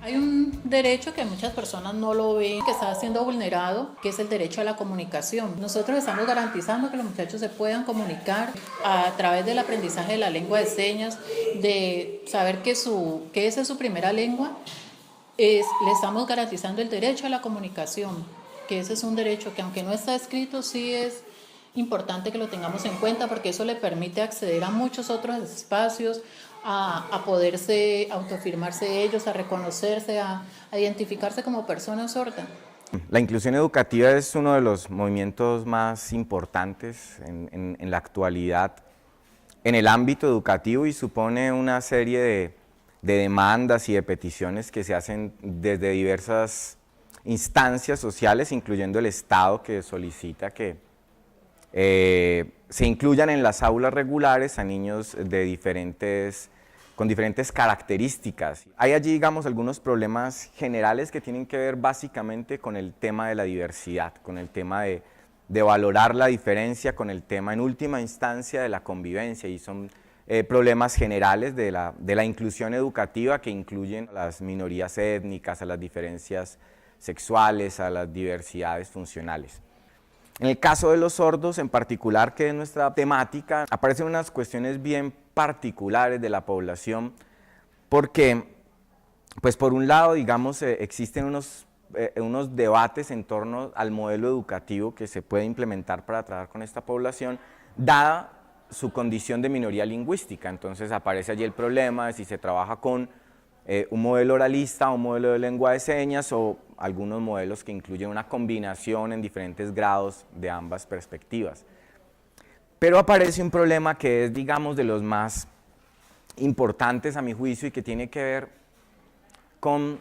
Hay un derecho que muchas personas no lo ven, que está siendo vulnerado, que es el derecho a la comunicación. Nosotros estamos garantizando que los muchachos se puedan comunicar a través del aprendizaje de la lengua de señas, de saber que esa es su primera lengua. Le estamos garantizando el derecho a la comunicación, que ese es un derecho que, aunque no está escrito, sí es importante que lo tengamos en cuenta, porque eso le permite acceder a muchos otros espacios, a poderse autoafirmarse ellos, a reconocerse, a identificarse como personas sordas. La inclusión educativa es uno de los movimientos más importantes en la actualidad en el ámbito educativo y supone una serie de demandas y de peticiones que se hacen desde diversas instancias sociales, incluyendo el Estado, que solicita que se incluyan en las aulas regulares a niños con diferentes características. Hay allí, digamos, algunos problemas generales que tienen que ver básicamente con el tema de la diversidad, con el tema de valorar la diferencia, con el tema en última instancia de la convivencia, y son problemas generales de la inclusión educativa, que incluyen a las minorías étnicas, a las diferencias sexuales, a las diversidades funcionales. En el caso de los sordos en particular, que es nuestra temática, aparecen unas cuestiones bien particulares de la población, porque, pues por un lado, digamos, existen unos debates en torno al modelo educativo que se puede implementar para trabajar con esta población, dada su condición de minoría lingüística. Entonces aparece allí el problema de si se trabaja con un modelo oralista, un modelo de lengua de señas, o algunos modelos que incluyen una combinación en diferentes grados de ambas perspectivas. Pero aparece un problema que es, digamos, de los más importantes a mi juicio, y que tiene que ver con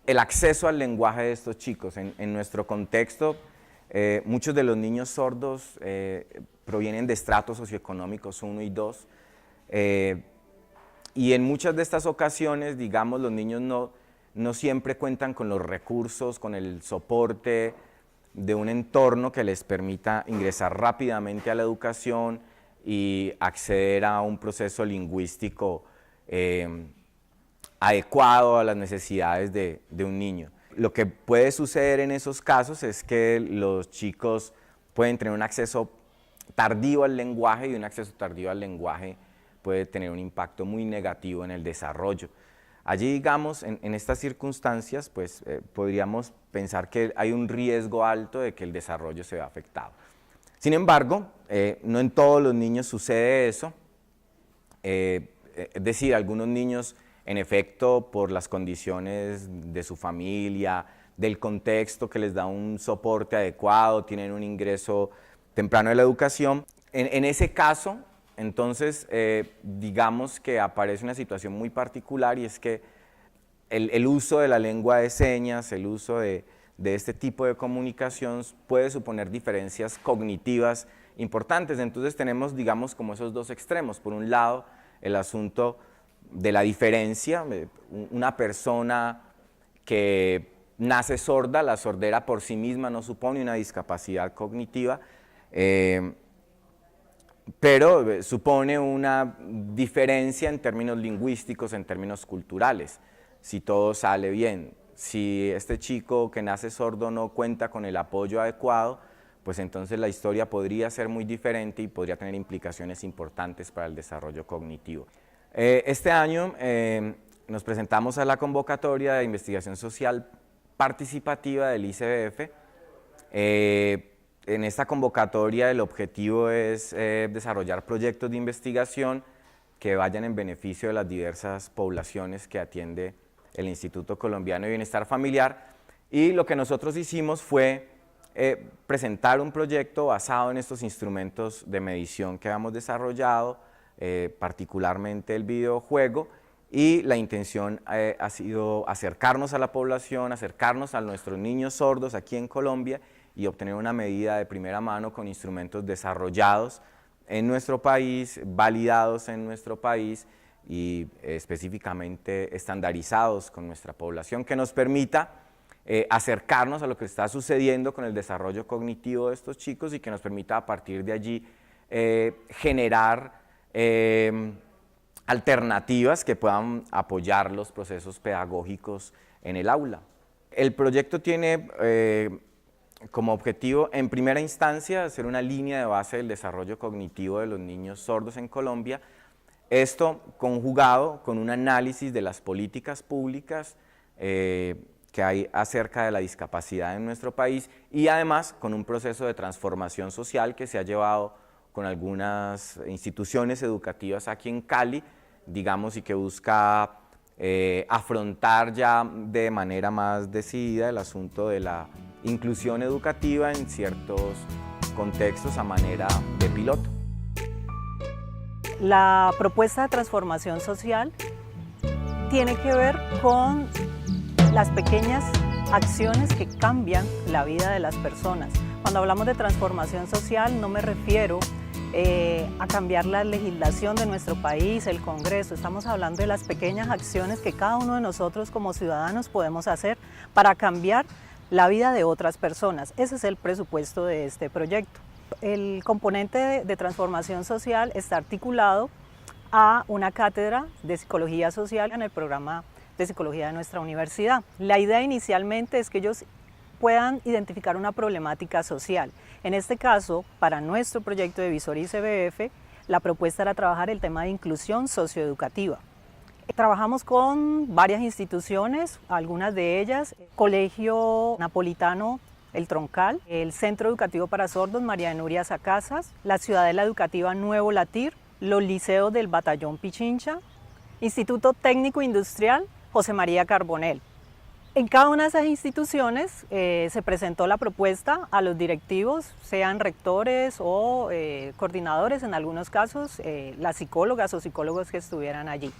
el acceso al lenguaje de estos chicos. En nuestro contexto, muchos de los niños sordos provienen de estratos socioeconómicos 1 y 2, y en muchas de estas ocasiones, digamos, los niños no siempre cuentan con los recursos, con el soporte de un entorno que les permita ingresar rápidamente a la educación y acceder a un proceso lingüístico adecuado a las necesidades de un niño. Lo que puede suceder en esos casos es que los chicos pueden tener un acceso tardío al lenguaje, y un acceso tardío al lenguaje puede tener un impacto muy negativo en el desarrollo. Allí, digamos, en estas circunstancias, pues podríamos pensar que hay un riesgo alto de que el desarrollo se vea afectado. Sin embargo, no en todos los niños sucede eso, es decir, algunos niños, en efecto, por las condiciones de su familia, del contexto que les da un soporte adecuado, tienen un ingreso temprano de la educación. En ese caso, entonces, digamos que aparece una situación muy particular, y es que el uso de la lengua de señas, el uso de de este tipo de comunicación puede suponer diferencias cognitivas importantes. Entonces tenemos, digamos, como esos dos extremos. Por un lado, el asunto de la diferencia, una persona que nace sorda, la sordera por sí misma no supone una discapacidad cognitiva, pero supone una diferencia en términos lingüísticos, en términos culturales, si todo sale bien. Si este chico que nace sordo no cuenta con el apoyo adecuado, pues entonces la historia podría ser muy diferente y podría tener implicaciones importantes para el desarrollo cognitivo. Este año nos presentamos a la convocatoria de investigación social participativa del ICBF. En esta convocatoria el objetivo es desarrollar proyectos de investigación que vayan en beneficio de las diversas poblaciones que atiende el Instituto Colombiano de Bienestar Familiar, y lo que nosotros hicimos fue presentar un proyecto basado en estos instrumentos de medición que habíamos desarrollado, particularmente el videojuego, y la intención ha sido acercarnos a la población, acercarnos a nuestros niños sordos aquí en Colombia y obtener una medida de primera mano con instrumentos desarrollados en nuestro país, validados en nuestro país y específicamente estandarizados con nuestra población, que nos permita acercarnos a lo que está sucediendo con el desarrollo cognitivo de estos chicos y que nos permita a partir de allí generar alternativas que puedan apoyar los procesos pedagógicos en el aula. El proyecto tiene como objetivo, en primera instancia, hacer una línea de base del desarrollo cognitivo de los niños sordos en Colombia, esto conjugado con un análisis de las políticas públicas que hay acerca de la discapacidad en nuestro país y además con un proceso de transformación social que se ha llevado con algunas instituciones educativas aquí en Cali, digamos, y que busca afrontar ya de manera más decidida el asunto de la inclusión educativa en ciertos contextos a manera de piloto. La propuesta de transformación social tiene que ver con las pequeñas acciones que cambian la vida de las personas. Cuando hablamos de transformación social no me refiero a cambiar la legislación de nuestro país, el Congreso. Estamos hablando de las pequeñas acciones que cada uno de nosotros como ciudadanos podemos hacer para cambiar la vida de otras personas. Ese es el presupuesto de este proyecto. El componente de transformación social está articulado a una cátedra de psicología social en el programa de psicología de nuestra universidad. La idea inicialmente es que ellos puedan identificar una problemática social. En este caso, para nuestro proyecto de Visor ICBF, la propuesta era trabajar el tema de inclusión socioeducativa. Trabajamos con varias instituciones, algunas de ellas, Colegio Napolitano El Troncal, el Centro Educativo para Sordos María de Nuria Sacasas, la Ciudadela Educativa Nuevo Latir, los liceos del Batallón Pichincha, Instituto Técnico Industrial José María Carbonell. En cada una de esas instituciones se presentó la propuesta a los directivos, sean rectores o coordinadores, en algunos casos las psicólogas o psicólogos que estuvieran allí.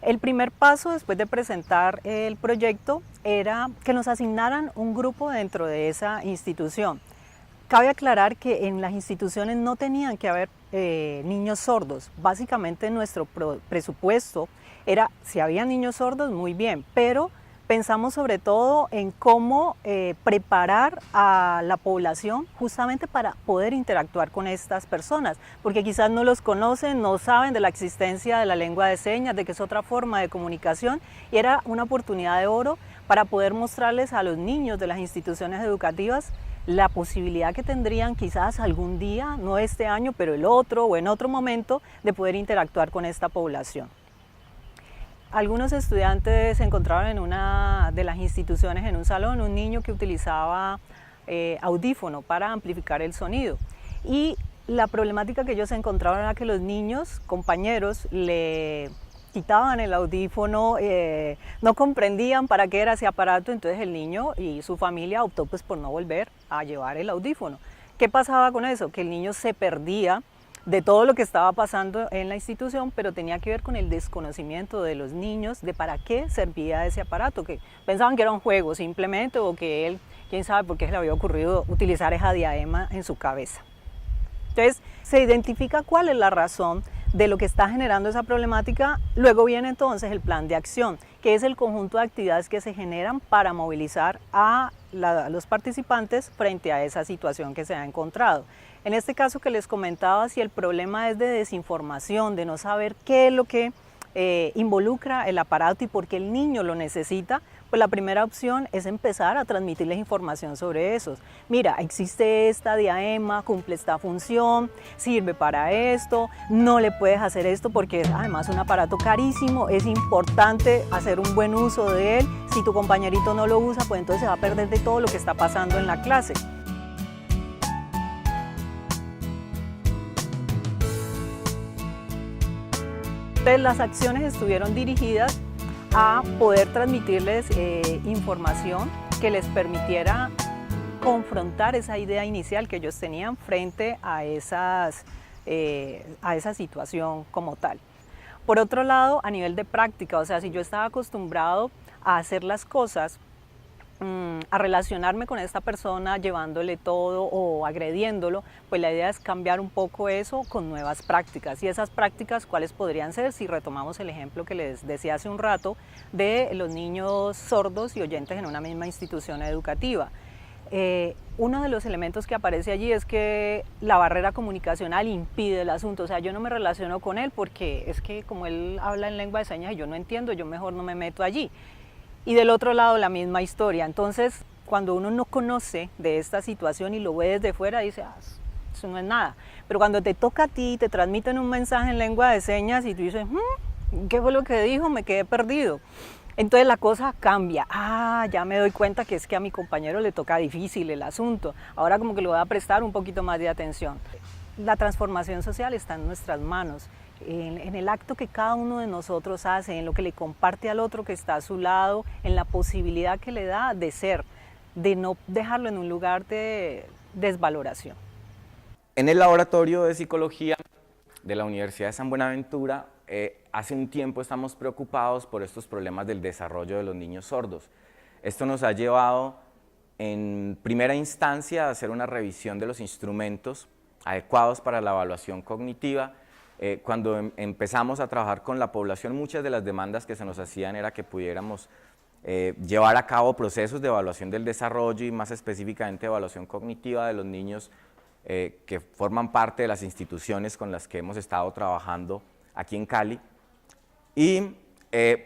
El primer paso después de presentar el proyecto era que nos asignaran un grupo dentro de esa institución. Cabe aclarar que en las instituciones no tenían que haber niños sordos. Básicamente nuestro presupuesto era, si había niños sordos, muy bien, pero pensamos sobre todo en cómo preparar a la población justamente para poder interactuar con estas personas, porque quizás no los conocen, no saben de la existencia de la lengua de señas, de que es otra forma de comunicación, y era una oportunidad de oro para poder mostrarles a los niños de las instituciones educativas la posibilidad que tendrían quizás algún día, no este año, pero el otro o en otro momento, de poder interactuar con esta población. Algunos estudiantes se encontraban en una de las instituciones, en un salón, un niño que utilizaba audífono para amplificar el sonido. Y la problemática que ellos encontraban era que los niños, compañeros, le quitaban el audífono, no comprendían para qué era ese aparato, entonces el niño y su familia optó pues por no volver a llevar el audífono. ¿Qué pasaba con eso? Que el niño se perdía de todo lo que estaba pasando en la institución, pero tenía que ver con el desconocimiento de los niños de para qué servía ese aparato, que pensaban que era un juego simplemente o que él quién sabe por qué se le había ocurrido utilizar esa diadema en su cabeza. Entonces, se identifica cuál es la razón de lo que está generando esa problemática. Luego viene entonces el plan de acción, que es el conjunto de actividades que se generan para movilizar a los participantes frente a esa situación que se ha encontrado. En este caso que les comentaba, si el problema es de desinformación, de no saber qué es lo que involucra el aparato y por qué el niño lo necesita, pues la primera opción es empezar a transmitirles información sobre eso. Mira, existe esta diadema, cumple esta función, sirve para esto, no le puedes hacer esto porque es además un aparato carísimo, es importante hacer un buen uso de él. Si tu compañerito no lo usa, pues entonces se va a perder de todo lo que está pasando en la clase. Entonces las acciones estuvieron dirigidas a poder transmitirles información que les permitiera confrontar esa idea inicial que ellos tenían frente a esa situación como tal. Por otro lado, a nivel de práctica, o sea, si yo estaba acostumbrado a hacer las cosas, a relacionarme con esta persona llevándole todo o agrediéndolo, pues la idea es cambiar un poco eso con nuevas prácticas. Y esas prácticas, ¿cuáles podrían ser? Si retomamos el ejemplo que les decía hace un rato de los niños sordos y oyentes en una misma institución educativa. Uno de los elementos que aparece allí es que la barrera comunicacional impide el asunto, o sea, yo no me relaciono con él porque es que como él habla en lengua de señas y yo no entiendo, yo mejor no me meto allí. Y del otro lado la misma historia. Entonces, cuando uno no conoce de esta situación y lo ve desde fuera, dice, eso no es nada. Pero cuando te toca a ti, te transmiten un mensaje en lengua de señas y tú dices, ¿qué fue lo que dijo? Me quedé perdido. Entonces la cosa cambia. Ya me doy cuenta que es que a mi compañero le toca difícil el asunto. Ahora como que le voy a prestar un poquito más de atención. La transformación social está en nuestras manos. En el acto que cada uno de nosotros hace, en lo que le comparte al otro que está a su lado, en la posibilidad que le da de ser, de no dejarlo en un lugar de desvaloración. En el laboratorio de psicología de la Universidad de San Buenaventura, hace un tiempo estamos preocupados por estos problemas del desarrollo de los niños sordos. Esto nos ha llevado en primera instancia a hacer una revisión de los instrumentos adecuados para la evaluación cognitiva. Cuando empezamos a trabajar con la población, muchas de las demandas que se nos hacían era que pudiéramos llevar a cabo procesos de evaluación del desarrollo y más específicamente evaluación cognitiva de los niños que forman parte de las instituciones con las que hemos estado trabajando aquí en Cali. Y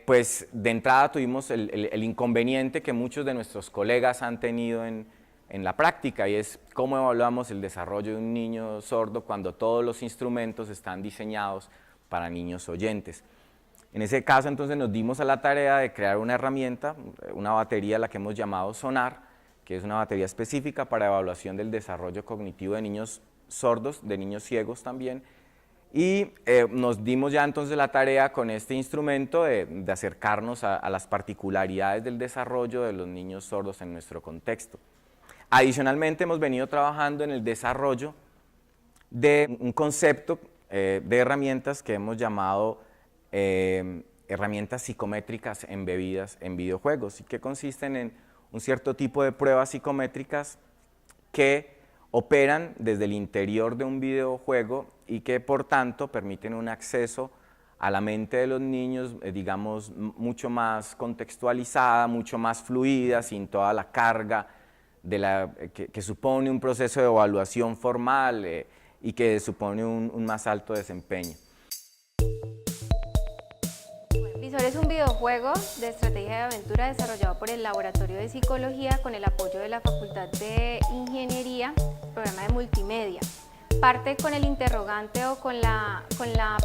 pues de entrada tuvimos el inconveniente que muchos de nuestros colegas han tenido en la práctica, y es cómo evaluamos el desarrollo de un niño sordo cuando todos los instrumentos están diseñados para niños oyentes. En ese caso entonces nos dimos a la tarea de crear una herramienta, una batería, la que hemos llamado Sonar, que es una batería específica para evaluación del desarrollo cognitivo de niños sordos, de niños ciegos también, y nos dimos ya entonces la tarea con este instrumento de acercarnos a las particularidades del desarrollo de los niños sordos en nuestro contexto. Adicionalmente hemos venido trabajando en el desarrollo de un concepto de herramientas que hemos llamado herramientas psicométricas embebidas en videojuegos, y que consisten en un cierto tipo de pruebas psicométricas que operan desde el interior de un videojuego y que por tanto permiten un acceso a la mente de los niños, digamos, mucho más contextualizada, mucho más fluida, sin toda la carga que supone un proceso de evaluación formal y que supone un más alto desempeño. Visor es un videojuego de estrategia de aventura desarrollado por el Laboratorio de Psicología con el apoyo de la Facultad de Ingeniería, programa de multimedia. Parte con el interrogante o con la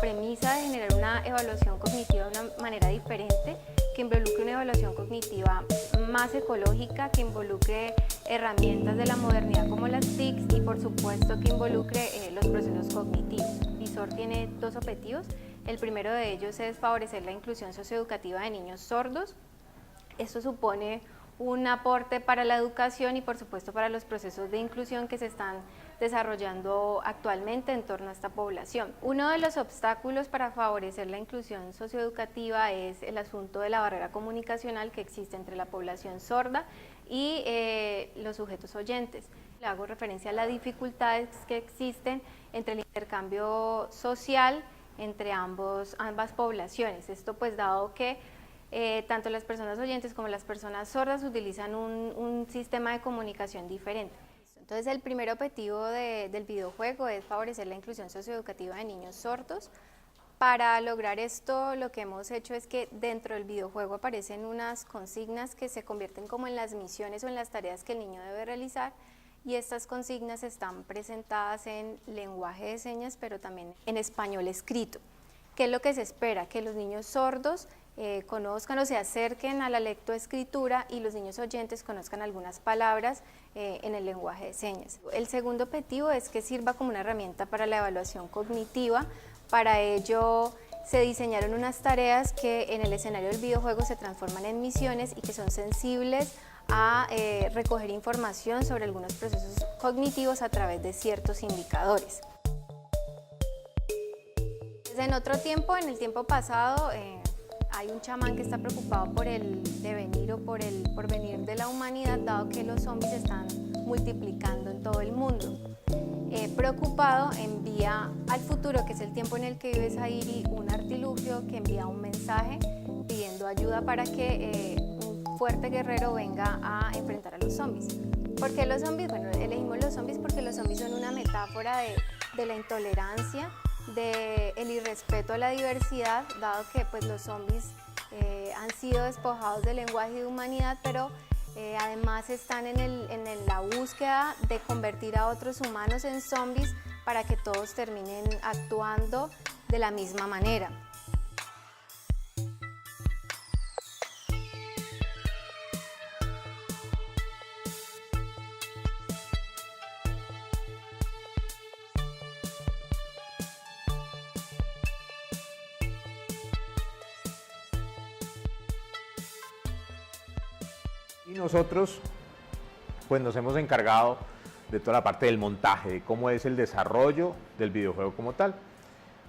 premisa de generar una evaluación cognitiva de una manera diferente, que involucre una evaluación cognitiva más ecológica, que involucre herramientas de la modernidad como las TICs y por supuesto que involucre los procesos cognitivos. Visor tiene dos objetivos. El primero de ellos es favorecer la inclusión socioeducativa de niños sordos. Esto supone un aporte para la educación y por supuesto para los procesos de inclusión que se están desarrollando actualmente en torno a esta población. Uno de los obstáculos para favorecer la inclusión socioeducativa es el asunto de la barrera comunicacional que existe entre la población sorda y los sujetos oyentes. Le hago referencia a las dificultades que existen entre el intercambio social entre ambas poblaciones. Esto pues dado que tanto las personas oyentes como las personas sordas utilizan un sistema de comunicación diferente. Entonces el primer objetivo del videojuego es favorecer la inclusión socioeducativa de niños sordos. Para lograr esto, lo que hemos hecho es que dentro del videojuego aparecen unas consignas que se convierten como en las misiones o en las tareas que el niño debe realizar, y estas consignas están presentadas en lenguaje de señas, pero también en español escrito. ¿Qué es lo que se espera? Que los niños sordos conozcan o se acerquen a la lectoescritura y los niños oyentes conozcan algunas palabras en el lenguaje de señas. El segundo objetivo es que sirva como una herramienta para la evaluación cognitiva. Para ello se diseñaron unas tareas que en el escenario del videojuego se transforman en misiones y que son sensibles a recoger información sobre algunos procesos cognitivos a través de ciertos indicadores. En otro tiempo, en el tiempo pasado, hay un chamán que está preocupado por el devenir o por el porvenir de la humanidad, dado que los zombies se están multiplicando en todo el mundo. Preocupado, envía al futuro, que es el tiempo en el que vive Zairi, un artilugio que envía un mensaje pidiendo ayuda para que un fuerte guerrero venga a enfrentar a los zombies. ¿Por qué los zombies? Bueno, elegimos los zombies porque los zombies son una metáfora de la intolerancia, del irrespeto a la diversidad, dado que pues, los zombies han sido despojados del lenguaje y de humanidad, pero además están en la búsqueda de convertir a otros humanos en zombies para que todos terminen actuando de la misma manera. Y nosotros pues nos hemos encargado de toda la parte del montaje, de cómo es el desarrollo del videojuego como tal.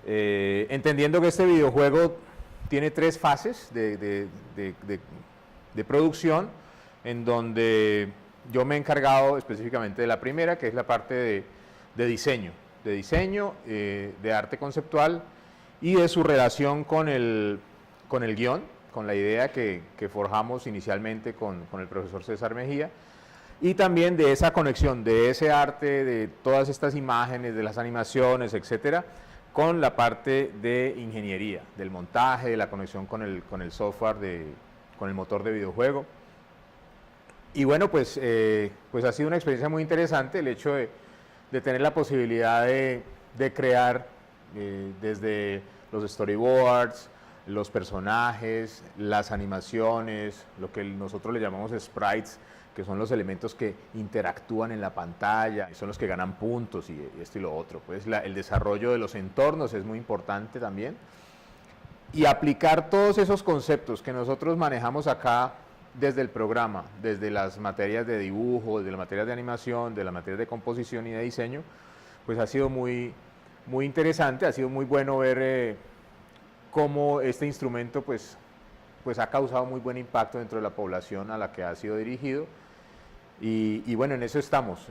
Entendiendo que este videojuego tiene 3 fases de producción, en donde yo me he encargado específicamente de la primera, que es la parte de diseño, de arte conceptual y de su relación con el guión, con la idea que forjamos inicialmente con el profesor César Mejía, y también de esa conexión, de ese arte, de todas estas imágenes, de las animaciones, etcétera, con la parte de ingeniería, del montaje, de la conexión con el software, con el motor de videojuego. Y bueno, pues ha sido una experiencia muy interesante el hecho de tener la posibilidad de crear desde los storyboards, los personajes, las animaciones, lo que nosotros le llamamos sprites, que son los elementos que interactúan en la pantalla, y son los que ganan puntos y esto y lo otro. Pues el desarrollo de los entornos es muy importante también. Y aplicar todos esos conceptos que nosotros manejamos acá desde el programa, desde las materias de dibujo, desde las materias de animación, de las materias de composición y de diseño, pues ha sido muy interesante, ha sido muy bueno ver cómo este instrumento pues ha causado muy buen impacto dentro de la población a la que ha sido dirigido. Y bueno, en eso estamos.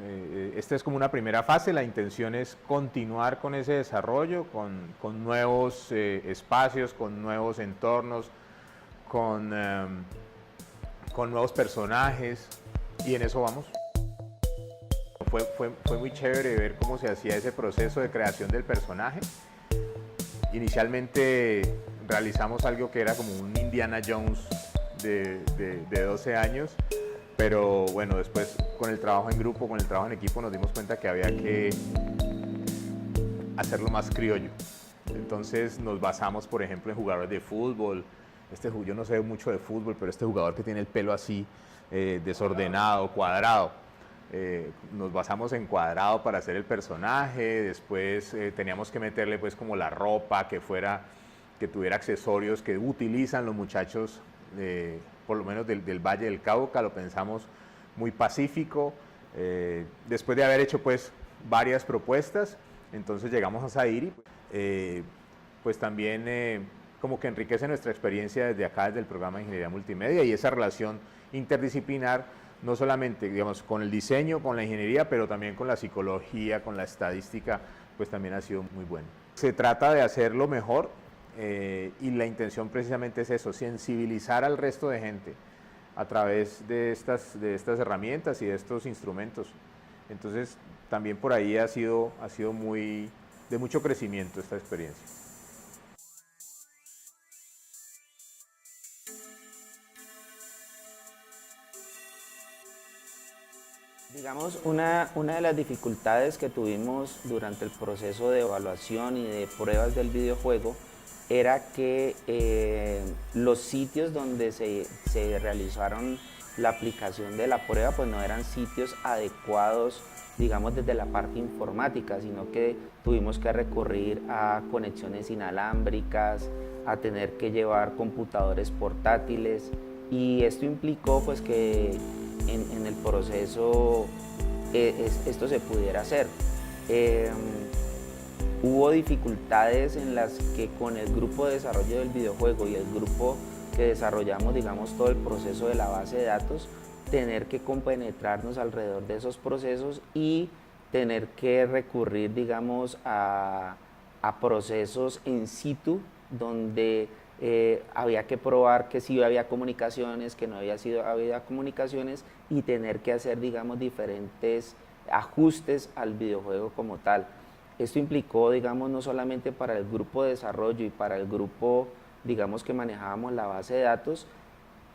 Esta es como una primera fase. La intención es continuar con ese desarrollo, con nuevos espacios, con nuevos entornos, con nuevos personajes, y en eso vamos. Fue muy chévere ver cómo se hacía ese proceso de creación del personaje. Inicialmente realizamos algo que era como un Indiana Jones de 12 años, pero bueno, después con el trabajo en grupo, con el trabajo en equipo, nos dimos cuenta que había que hacerlo más criollo. Entonces nos basamos, por ejemplo, en jugadores de fútbol. Yo no sé mucho de fútbol, pero este jugador que tiene el pelo así, desordenado, cuadrado, nos basamos en cuadrado para hacer el personaje. Después teníamos que meterle pues como la ropa que tuviera accesorios que utilizan los muchachos, por lo menos del Valle del Cauca. Lo pensamos muy pacífico. Después de haber hecho pues varias propuestas, entonces llegamos a Zairi, pues también como que enriquece nuestra experiencia desde acá, desde el programa de Ingeniería Multimedia, y esa relación interdisciplinar no solamente, digamos, con el diseño, con la ingeniería, pero también con la psicología, con la estadística, pues también ha sido muy bueno. Se trata de hacerlo mejor y la intención precisamente es eso, sensibilizar al resto de gente a través de estas herramientas y de estos instrumentos. Entonces, también por ahí ha sido de mucho crecimiento esta experiencia. Digamos, una de las dificultades que tuvimos durante el proceso de evaluación y de pruebas del videojuego era que los sitios donde se realizaron la aplicación de la prueba pues no eran sitios adecuados, digamos, desde la parte informática, sino que tuvimos que recurrir a conexiones inalámbricas, a tener que llevar computadores portátiles, y esto implicó pues que en el proceso esto se pudiera hacer. Hubo dificultades en las que con el grupo de desarrollo del videojuego y el grupo que desarrollamos, digamos, todo el proceso de la base de datos, tener que compenetrarnos alrededor de esos procesos y tener que recurrir, digamos, a procesos in situ donde había que probar que sí había comunicaciones, que no había comunicaciones, y tener que hacer, digamos, diferentes ajustes al videojuego como tal. Esto implicó, digamos, no solamente para el grupo de desarrollo y para el grupo, digamos, que manejábamos la base de datos,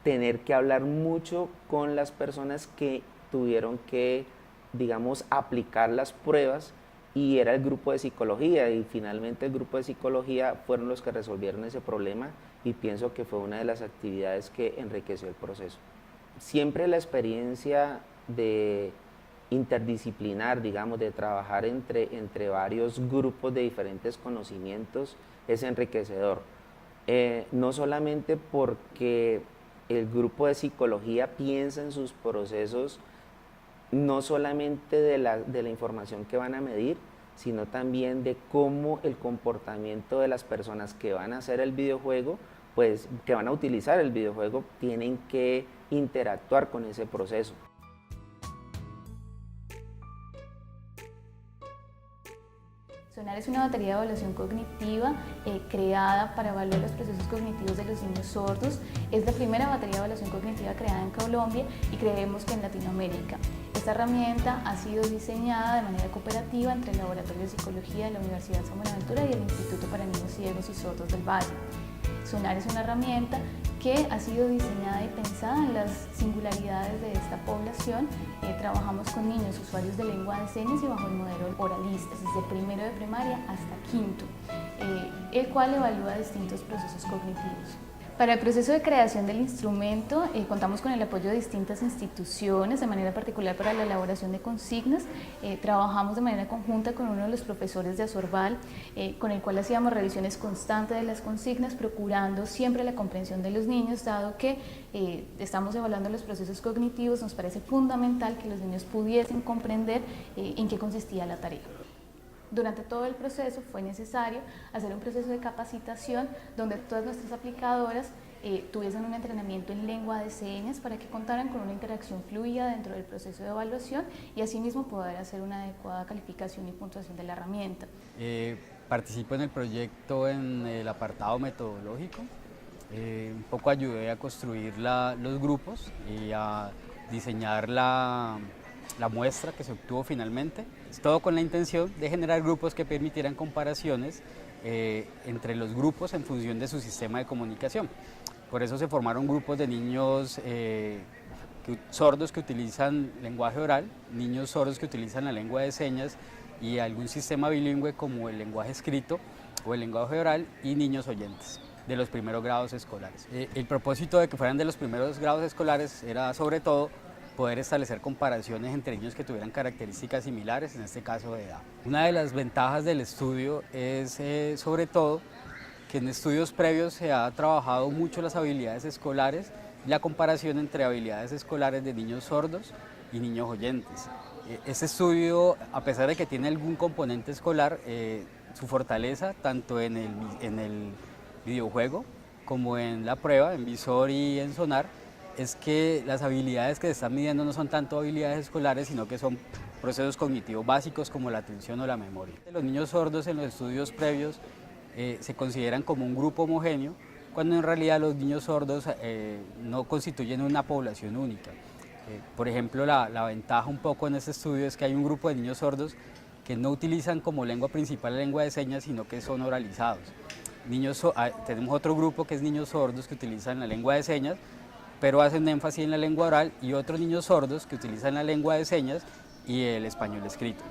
tener que hablar mucho con las personas que tuvieron que, digamos, aplicar las pruebas, y era el grupo de psicología, y finalmente el grupo de psicología fueron los que resolvieron ese problema, y pienso que fue una de las actividades que enriqueció el proceso. Siempre la experiencia de interdisciplinar, digamos, de trabajar entre varios grupos de diferentes conocimientos es enriquecedor. No solamente porque el grupo de psicología piensa en sus procesos, no solamente de la información que van a medir, sino también de cómo el comportamiento de las personas que van a hacer el videojuego, pues que van a utilizar el videojuego, tienen que interactuar con ese proceso. Sonar es una batería de evaluación cognitiva creada para evaluar los procesos cognitivos de los niños sordos. Es la primera batería de evaluación cognitiva creada en Colombia y creemos que en Latinoamérica. Esta herramienta ha sido diseñada de manera cooperativa entre el Laboratorio de Psicología de la Universidad San Buenaventura y el Instituto para Niños Ciegos y Sordos del Valle. Sonar es una herramienta que ha sido diseñada y pensada en las singularidades de esta población. Trabajamos con niños usuarios de lengua de señas y bajo el modelo oralista, desde primero de primaria hasta quinto, el cual evalúa distintos procesos cognitivos. Para el proceso de creación del instrumento contamos con el apoyo de distintas instituciones, de manera particular para la elaboración de consignas. Trabajamos de manera conjunta con uno de los profesores de Azorval, con el cual hacíamos revisiones constantes de las consignas, procurando siempre la comprensión de los niños, dado que estamos evaluando los procesos cognitivos. Nos parece fundamental que los niños pudiesen comprender en qué consistía la tarea. Durante todo el proceso fue necesario hacer un proceso de capacitación donde todas nuestras aplicadoras tuviesen un entrenamiento en lengua de señas para que contaran con una interacción fluida dentro del proceso de evaluación y asimismo poder hacer una adecuada calificación y puntuación de la herramienta. Participo en el proyecto en el apartado metodológico. Un poco ayudé a construir los grupos y a diseñar la muestra que se obtuvo finalmente. Todo con la intención de generar grupos que permitieran comparaciones entre los grupos en función de su sistema de comunicación. Por eso se formaron grupos de niños sordos que utilizan lenguaje oral, niños sordos que utilizan la lengua de señas y algún sistema bilingüe como el lenguaje escrito o el lenguaje oral, y niños oyentes de los primeros grados escolares. El propósito de que fueran de los primeros grados escolares era sobre todo poder establecer comparaciones entre niños que tuvieran características similares, en este caso de edad. Una de las ventajas del estudio es sobre todo que en estudios previos se ha trabajado mucho las habilidades escolares y la comparación entre habilidades escolares de niños sordos y niños oyentes. Este estudio, a pesar de que tiene algún componente escolar, su fortaleza tanto en el videojuego como en la prueba, en Visor y en Sonar, es que las habilidades que se están midiendo no son tanto habilidades escolares, sino que son procesos cognitivos básicos como la atención o la memoria. Los niños sordos en los estudios previos se consideran como un grupo homogéneo, cuando en realidad los niños sordos no constituyen una población única. Por ejemplo, la ventaja un poco en este estudio es que hay un grupo de niños sordos que no utilizan como lengua principal la lengua de señas, sino que son oralizados. Tenemos otro grupo que es niños sordos que utilizan la lengua de señas, pero hacen énfasis en la lengua oral, y otros niños sordos que utilizan la lengua de señas y el español escrito.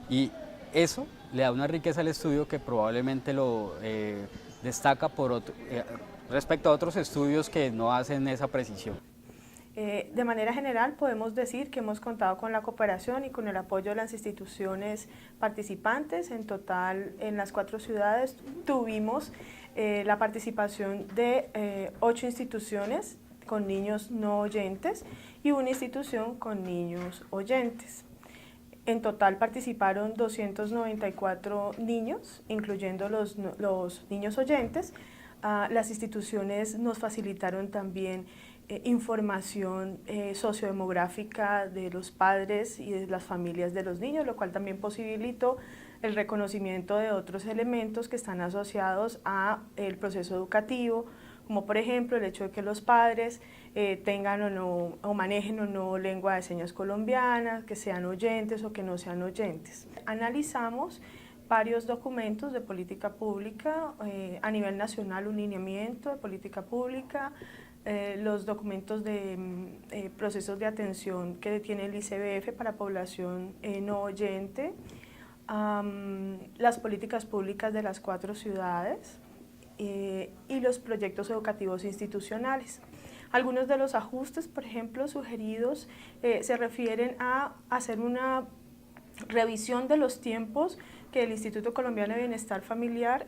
Y eso le da una riqueza al estudio que probablemente lo destaca respecto a otros estudios que no hacen esa precisión. De manera general podemos decir que hemos contado con la cooperación y con el apoyo de las instituciones participantes. En total, en las 4 ciudades tuvimos la participación de 8 instituciones con niños no oyentes y una institución con niños oyentes. En total participaron 294 niños, incluyendo los niños oyentes. Las instituciones nos facilitaron también información sociodemográfica de los padres y de las familias de los niños, lo cual también posibilitó el reconocimiento de otros elementos que están asociados a el proceso educativo, como por ejemplo el hecho de que los padres tengan o no, o manejen o no lengua de señas colombiana, que sean oyentes o que no sean oyentes. Analizamos varios documentos de política pública, a nivel nacional un lineamiento de política pública, los documentos de procesos de atención que tiene el ICBF para población no oyente, las políticas públicas de las 4 ciudades y los proyectos educativos institucionales. Algunos de los ajustes, por ejemplo, sugeridos se refieren a hacer una revisión de los tiempos que el Instituto Colombiano de Bienestar Familiar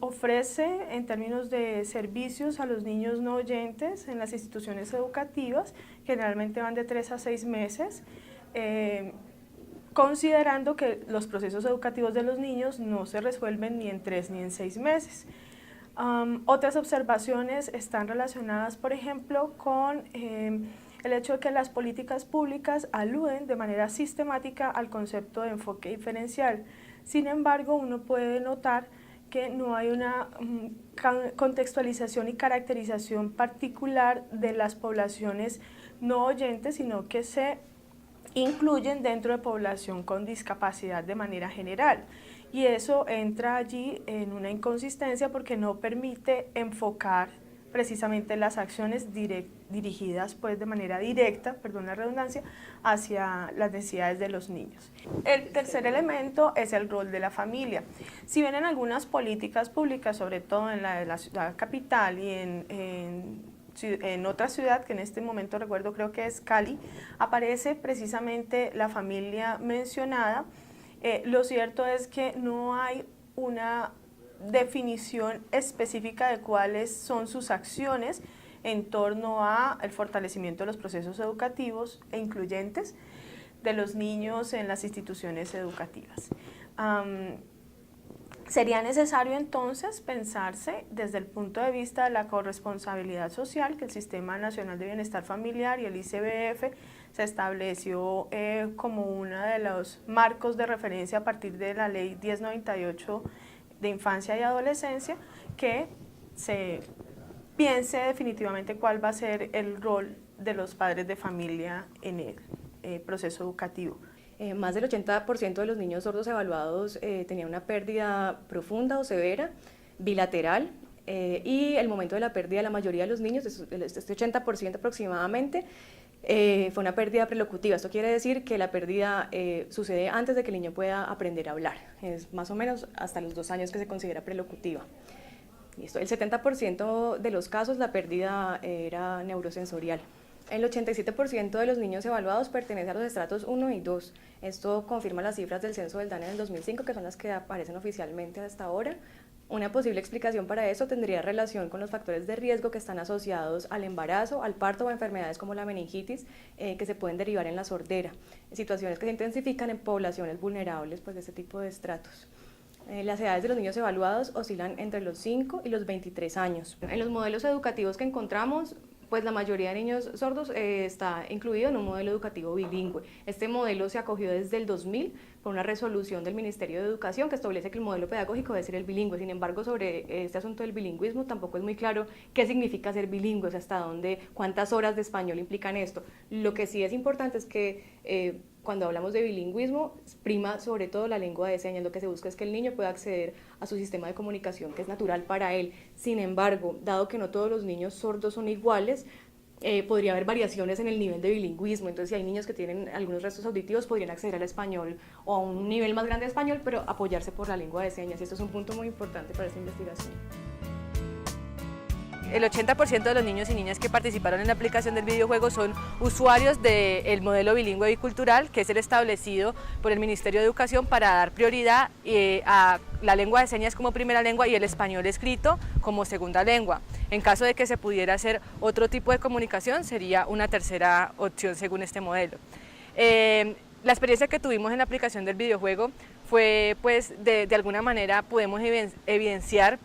ofrece en términos de servicios a los niños no oyentes en las instituciones educativas, generalmente van de 3 a 6 meses, considerando que los procesos educativos de los niños no se resuelven ni en 3 ni en 6 meses. Otras observaciones están relacionadas, por ejemplo, con el hecho de que las políticas públicas aluden de manera sistemática al concepto de enfoque diferencial. Sin embargo, uno puede notar que no hay una contextualización y caracterización particular de las poblaciones no oyentes, sino que se incluyen dentro de población con discapacidad de manera general. Y eso entra allí en una inconsistencia porque no permite enfocar precisamente las acciones dirigidas pues de manera directa, perdón la redundancia, hacia las necesidades de los niños. El tercer elemento es el rol de la familia. Si bien en algunas políticas públicas, sobre todo en la de la ciudad capital y en otra ciudad, que en este momento recuerdo creo que es Cali, aparece precisamente la familia mencionada, lo cierto es que no hay una definición específica de cuáles son sus acciones en torno al fortalecimiento de los procesos educativos e incluyentes de los niños en las instituciones educativas. Sería necesario entonces pensarse desde el punto de vista de la corresponsabilidad social, que el Sistema Nacional de Bienestar Familiar y el ICBF se estableció como uno de los marcos de referencia a partir de la Ley 1098 de Infancia y Adolescencia, que se piense definitivamente cuál va a ser el rol de los padres de familia en el proceso educativo. Más del 80% de los niños sordos evaluados tenían una pérdida profunda o severa, bilateral, y el momento de la pérdida de la mayoría de los niños, este 80% aproximadamente, fue una pérdida prelocutiva. Esto quiere decir que la pérdida sucede antes de que el niño pueda aprender a hablar. Es más o menos hasta los 2 años que se considera prelocutiva. Listo. El 70% de los casos la pérdida era neurosensorial. El 87% de los niños evaluados pertenece a los estratos 1 y 2. Esto confirma las cifras del censo del DANE en el 2005, que son las que aparecen oficialmente hasta ahora. Una posible explicación para eso tendría relación con los factores de riesgo que están asociados al embarazo, al parto o a enfermedades como la meningitis, que se pueden derivar en la sordera, situaciones que se intensifican en poblaciones vulnerables pues, de este tipo de estratos. Las edades de los niños evaluados oscilan entre los 5 y los 23 años. En los modelos educativos que encontramos, Pues la mayoría de niños sordos está incluido en un modelo educativo bilingüe. Este modelo se acogió desde el 2000 por una resolución del Ministerio de Educación que establece que el modelo pedagógico debe ser el bilingüe. Sin embargo, sobre este asunto del bilingüismo tampoco es muy claro qué significa ser bilingüe, o sea, hasta dónde, cuántas horas de español implican esto. Lo que sí es importante es que cuando hablamos de bilingüismo, prima sobre todo la lengua de señas. Lo que se busca es que el niño pueda acceder a su sistema de comunicación, que es natural para él. Sin embargo, dado que no todos los niños sordos son iguales, podría haber variaciones en el nivel de bilingüismo. Entonces, si hay niños que tienen algunos restos auditivos, podrían acceder al español o a un nivel más grande de español, pero apoyarse por la lengua de señas. Y esto es un punto muy importante para esta investigación. El 80% de los niños y niñas que participaron en la aplicación del videojuego son usuarios del modelo bilingüe bicultural, que es el establecido por el Ministerio de Educación para dar prioridad a la lengua de señas como primera lengua y el español escrito como segunda lengua. En caso de que se pudiera hacer otro tipo de comunicación, sería una tercera opción según este modelo. La experiencia que tuvimos en la aplicación del videojuego fue, pues, de alguna manera podemos evidenciar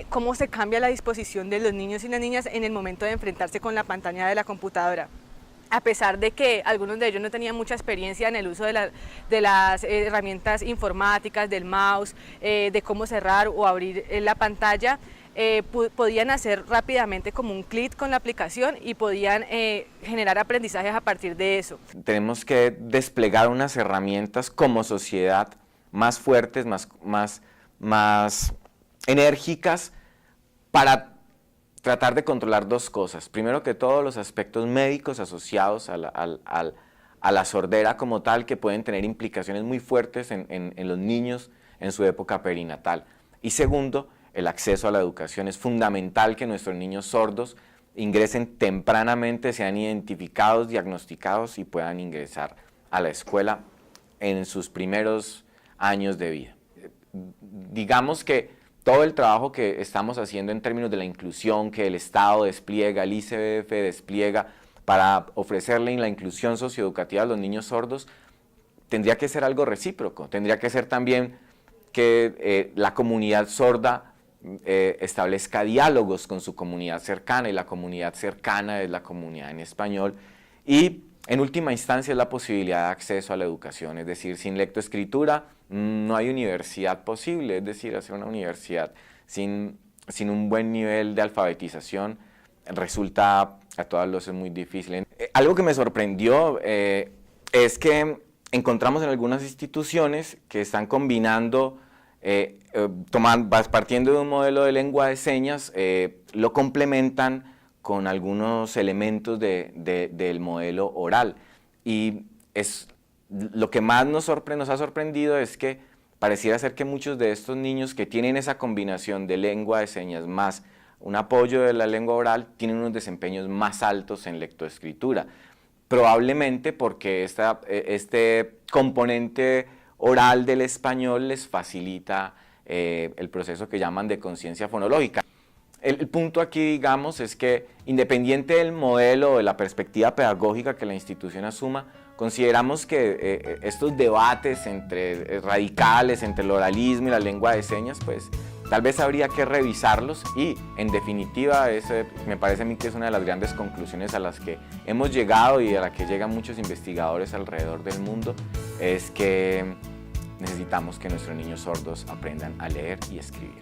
cómo se cambia la disposición de los niños y las niñas en el momento de enfrentarse con la pantalla de la computadora. A pesar de que algunos de ellos no tenían mucha experiencia en el uso de las herramientas informáticas, del mouse, de cómo cerrar o abrir la pantalla, podían hacer rápidamente como un clic con la aplicación y podían generar aprendizajes a partir de eso. Tenemos que desplegar unas herramientas como sociedad más fuertes, más enérgicas para tratar de controlar dos cosas. Primero que todo, los aspectos médicos asociados a la sordera como tal, que pueden tener implicaciones muy fuertes en los niños en su época perinatal. Y segundo, el acceso a la educación. Es fundamental que nuestros niños sordos ingresen tempranamente, sean identificados, diagnosticados y puedan ingresar a la escuela en sus primeros años de vida. Digamos que todo el trabajo que estamos haciendo en términos de la inclusión, que el Estado despliega, el ICBF despliega para ofrecerle la inclusión socioeducativa a los niños sordos, tendría que ser algo recíproco, tendría que ser también que la comunidad sorda establezca diálogos con su comunidad cercana, y la comunidad cercana es la comunidad en español, y en última instancia es la posibilidad de acceso a la educación, es decir, sin lectoescritura no hay universidad posible, es decir, hacer una universidad sin un buen nivel de alfabetización resulta a todas luces muy difícil. Algo que me sorprendió es que encontramos en algunas instituciones que están combinando, partiendo de un modelo de lengua de señas, lo complementan con algunos elementos del modelo oral. Y lo que más nos ha sorprendido es que pareciera ser que muchos de estos niños que tienen esa combinación de lengua de señas más un apoyo de la lengua oral tienen unos desempeños más altos en lectoescritura. Probablemente porque este componente oral del español les facilita el proceso que llaman de conciencia fonológica. El punto aquí, digamos, es que independiente del modelo o de la perspectiva pedagógica que la institución asuma, consideramos que estos debates radicales entre el oralismo y la lengua de señas, pues tal vez habría que revisarlos y, en definitiva, me parece a mí que es una de las grandes conclusiones a las que hemos llegado y a la que llegan muchos investigadores alrededor del mundo, es que necesitamos que nuestros niños sordos aprendan a leer y escribir.